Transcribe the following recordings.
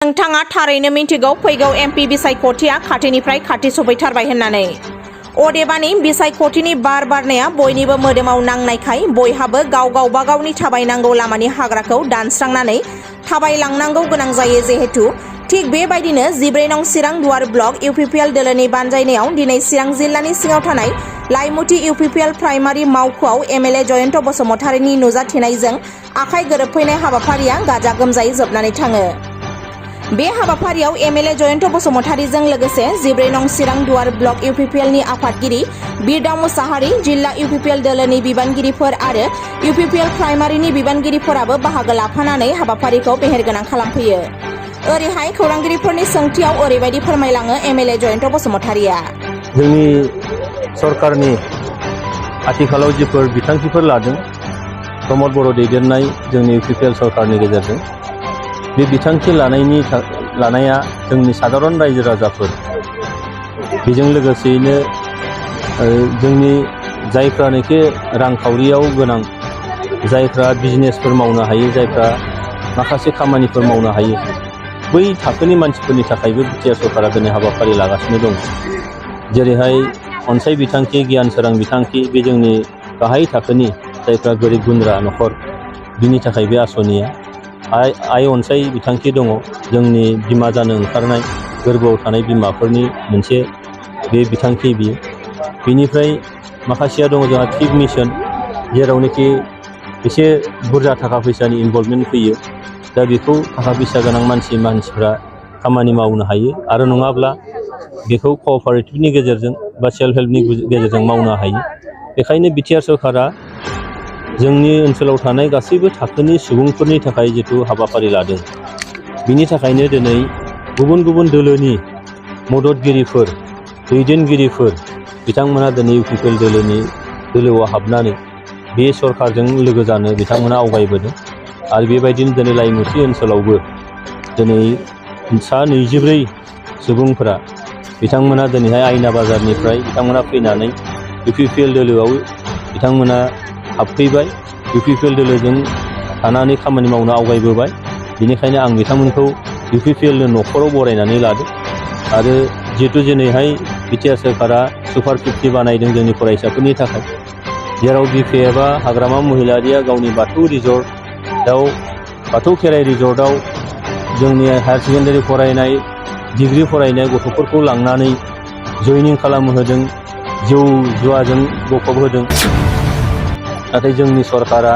नोंथाङा थारैनो मिन्थिगौ फैगौ एमपि बिसायख'थिया खाथिनिफ्राय खाथि सफैथारबाय होननानै। अदेबानि बिसायख'थिनि बार बारनाया बयनिबो मोदोमाव नांनायखाय बयहाबो गाव गावबागावनि थाबायनांगौ लामानि हाग्राखौ दानस्रांनानै थाबायलांनांगौ गोनां जायो जिहेतु थिग बेबायदिनो 14 नं चिरां दुवार ब्लक इउपिपिएल दोलोनि बानजायनायाव दिनै चिरां जिल्लानि सिङाव थानाय लाइमुथि इउपिपिएल प्राइमारि मावख'आव एमएलए जयन्त बसुमतारीनि नुजाथिनायजों आखाइ गोरोबफैनाय हाबाफारिया गाजा गोमजायै जोबनानै थाङो। बे हाबाफारियाव एमएलए जयन्त बसुमतारीजों लोगोसे 14 नं चिरां दुवार ब्लक इउपिपिएलनि आफादगिरि बिरदाव मुसाहारि, जिल्ला इउपिपिएल दोलोनि बिबानगिरिफोर आरो इउपिपिएल प्राइमारिनि बिबानगिरिफोराबो बाहागो लाफानानै हाबाफारिखौ मेहेरगोनां खालामफैयो। ओरैहाय खौरांगिरिफोरनि सोंथियाव ओरैबायदि फोरमायलाङो एमएलए जयन्त बसुमतारीया। जोंनि सरकारनि आथिखालाव जिफोर बिथांखिफोर लादों प्रमद बर' दैदेननाय जोंनि इउपिपिएल सरकारनि गेजेरजों बे बिथांखि लानाया जोंनि साधारन रायजो राजाफोर बेजों लोगोसेयैनो जोंनि जायफ्रानोखि रांखावरियाव गोनां, जायफ्रा बिजनेसफोर मावनो हायो, जायफ्रा माखासे खामानिफोर मावनो हायो, बै थाखोनि मानसिफोरनि थाखायबो बिटिआर सरकारा दिनै हाबाफारि लागासिनो दं। जेरैहाय अनसाय बिथांखि, गियान सोरां बिथांखि, बे जोंनि गाहाय थाखोनि जायफ्रा गोरिब गुन्द्रा न'खर बिनि थाखाय बे आसनिया आइ अनसाय बिथांखि दङ। जोंनि बिमा जानो ओंखारनाय गोरबोआव थानाय बिमाफोरनि मोनसे बे बिथांखि बियो। बिनिफ्राय माखासेया दङ जोंहा थिग मिशन, जेरावनोखि एसे बुरजा थाखा फैसानि इनभल्भमेन्ट फैयो। दा बेखौ थाखा फैसा गोनां मानसिफ्रा खामानि मावनो हायो आरो नङाब्ला बेखौ कअपारेटिभनि गेजेरजों बा सेल्फ हेल्पनि गेजेरजों मावनो हायो। बेखायनो बिटिआर सरकारा जोंनि ओनसोलाव थानाय गासैबो थाखोनि सुबुंफोरनि थाखाय जिथु हाबाफारि लादों, बिनि थाखायनो दिनै गुबुन गुबुन दोलोनि मददगिरिफोर, दैदेनगिरिफोर बिथांमोना दिनै इउपिपिएल दोलोआव हाबनानै बे सरकारजों लोगो जानो बिथांमोना आवगायबोदों। आरो बेबायदिनो दिनै लाइमुथि ओनसोलावबो दिनै सा 24 सुबुंफोरा बिथांमोना दिनैहाय आयना बाजारनिफ्राय बिथांमोना फैनानै इउपिपिएल दोलोआव बिथांमोना हाबफैबाय, इउपिपिएल दोलोजों थानानै खामानि मावनो आवगायबोबाय। बेनिखायनो आं बिथांमोनखौ इउपिपिएलनि न'खराव बरायनानै लादों। आरो जिहेतु दिनैहाय बिटिआर सरकारा सुपार 50 बानायदों जोंनि फरायसाफोरनि थाखाय, जेराव बिपिएफआ हाग्रामा महिलारिया गावनि बाथौ रिजर्टआव, बाथौ खेराइ रिजर्टआव जोंनि हायार सेकेन्डारि फरायनाय, डिग्री फरायनाय गथ'फोरखौ लांनानै जयनिं खालामहोदों, जौ जुवाजों गफबहोदों। नाथाय जोंनि सरकारा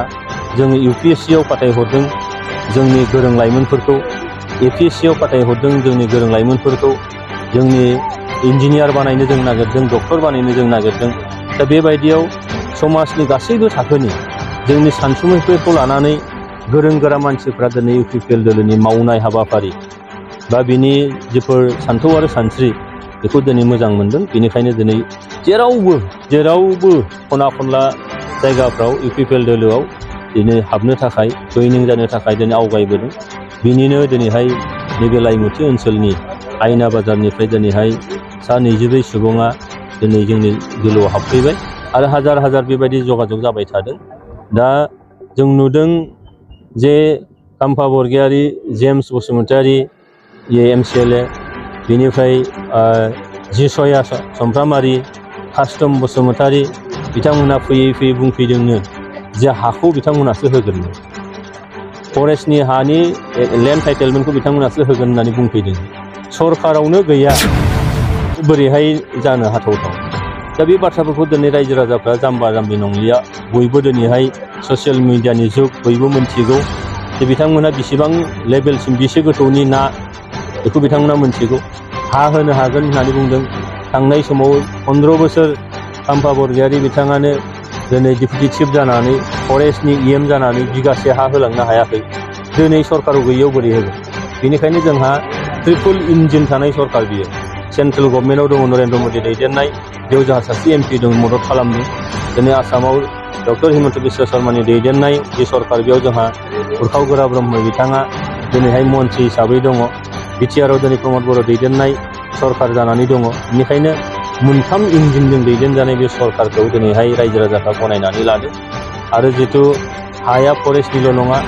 जोंनि इउपिएससिआव फाथायहरदों जोंनि गोरों लाइमोनफोरखौ, एपिएससिआव फाथायहरदों जोंनि गोरों लाइमोनफोरखौ, जोंनि इन्जिनियार बानायनो जों नागिरदों, डक्टर बानायनो जों नागिरदों। दा बेबायदियाव समाजनि गासैबो थाखोनि जोंनि सानसुमैफोरखौ लानानै गोरों गोरा मानसिफ्रा दिनै इउपिपिएल दोलोनि मावनाय हाबाफारि बा बिनि जिफोर सान्थौ आरो सानस्रि बेखौ दिनै मोजां मोनदों। बेनिखायनो दिनै जेरावबो खना खनला जायगाफ्राव इउपिपिएल दोलोआव दिनै हाबनो थाखाय, जयनिं जानो थाखाय दिनै आवगायबोदों। बिनिनो दिनैहाय नैबे लाइमुथि ओनसोलनि आयना बाजारनिफ्राय दिनैहाय सा 24 सुबुङा दिनै जोंनि दोलोआव हाबफैबाय आरो हाजार हाजार बेबायदि जगाजग जाबाय थादों। दा जों नुदों जे काम्फा बरगयारी, जेम्स बसुमतारी एमसिएलए, बेनिफ्राय जिसया समफ्रामारि, कास्टम बसुमतारी बिथांमोना फैयै बुंफैदोंनो जे हाखौ बिथांमोनासो होगोन, फरेस्टनि हानि लेन्ड टाइटेलमेन्टखौ बिथांमोनासो होगोन होननानै बुंफैदों। सरकारावनो गैया, बोरैहाय जानो हाथावथाव? दा बे बाथ्राफोरखौ दिनै रायजो राजाफ्रा जाम्बा जाम्बि नंलिया, बयबो दिनैहाय ससियेल मिडियानि जुग, बयबो मोनथिगौ जे बिथांमोना बेसेबां लेभेलसिम, बेसे गोथौनि ना बेखौ बिथांमोना मोनथिगौ। हा होनो हागोन होननानै बुंदों। थांनाय समाव 15 बोसोर काम्फा बरगयारी बिथाङानो दिनै डिपुटि चिफ जानानै, फरेस्टनि EM जानानै बिगासे हा होलांनो हायाखै। दिनै सरकाराव गैयैयाव बोरै होगोन? बेनिखायनो जोंहा ट्रिपल इन्जिन थानाय सरकार बियो। सेन्ट्रेल गभर्नमेन्टआव दङ नरेन्द्र मोदी दैदेननाय, बेयाव जोंहा सासे MP दं, मदद खालामदों। दिनै आसामाव डक्टर हिमन्त बिश्व शर्मानि दैदेननाय जे सरकार, बेयाव जोंहा उर्खाव गोरा ब्रह्म बिथाङा दिनैहाय मन्त्रि हिसाबै दङ। बिटिआरआव दिनै प्रमद बर' दैदेननाय सरकार जानानै दङ। बेनिखायनो मोनथाम इन्जिनजों दैदेनजानाय बे सरकारखौ दिनैहाय रायजो राजाफ्रा गनायनानै लादों। आरो जितु हाया फरेस्टनिल' नङा,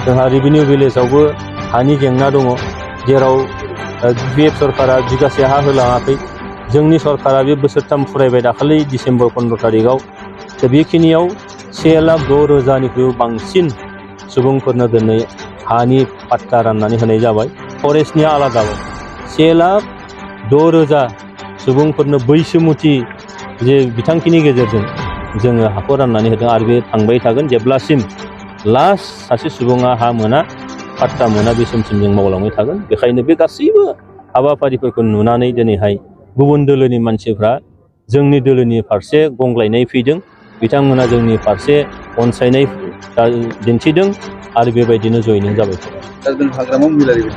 जोंहा रेभिनिउ भिलेजावबो हानि जेंना दङ। जेराव BF सरकारा बिगासे हा होलाङाखै जोंनि सरकारा बे बोसोरथाम फुरायबाय दाखालि डिसेम्बर 15 तारिखआव दा बेखिनियाव 1,06,000निख्रुइ बांसिन सुबुंफोरनो दिनै हानि पाट्टा राननानै होनाय जाबाय फरेस्टनिया आलादाबाव 1,06,000 सुबुंफोरनो बैसोमुथि जे बिथांखिनि गेजेरजों जोङो हाखौ राननानै होदों आरो बे थांबाय थागोन जेब्लासिम लास्ट सासे सुबुङा हा मोना पाट्टा मोना बे समसिम जों मावलांबाय थागोन बेखायनो बे गासैबो हाबाफारिफोरखौ नुनानै दिनैहाय गुबुन दोलोनि मानसिफ्रा जोंनि दोलोनि फारसे गंग्लायनाय फैदों बिथांमोना जोंनि फारसे अनसायनाय दिन्थिदों आरो बेबायदिनो जयनिं जाबाय थादों।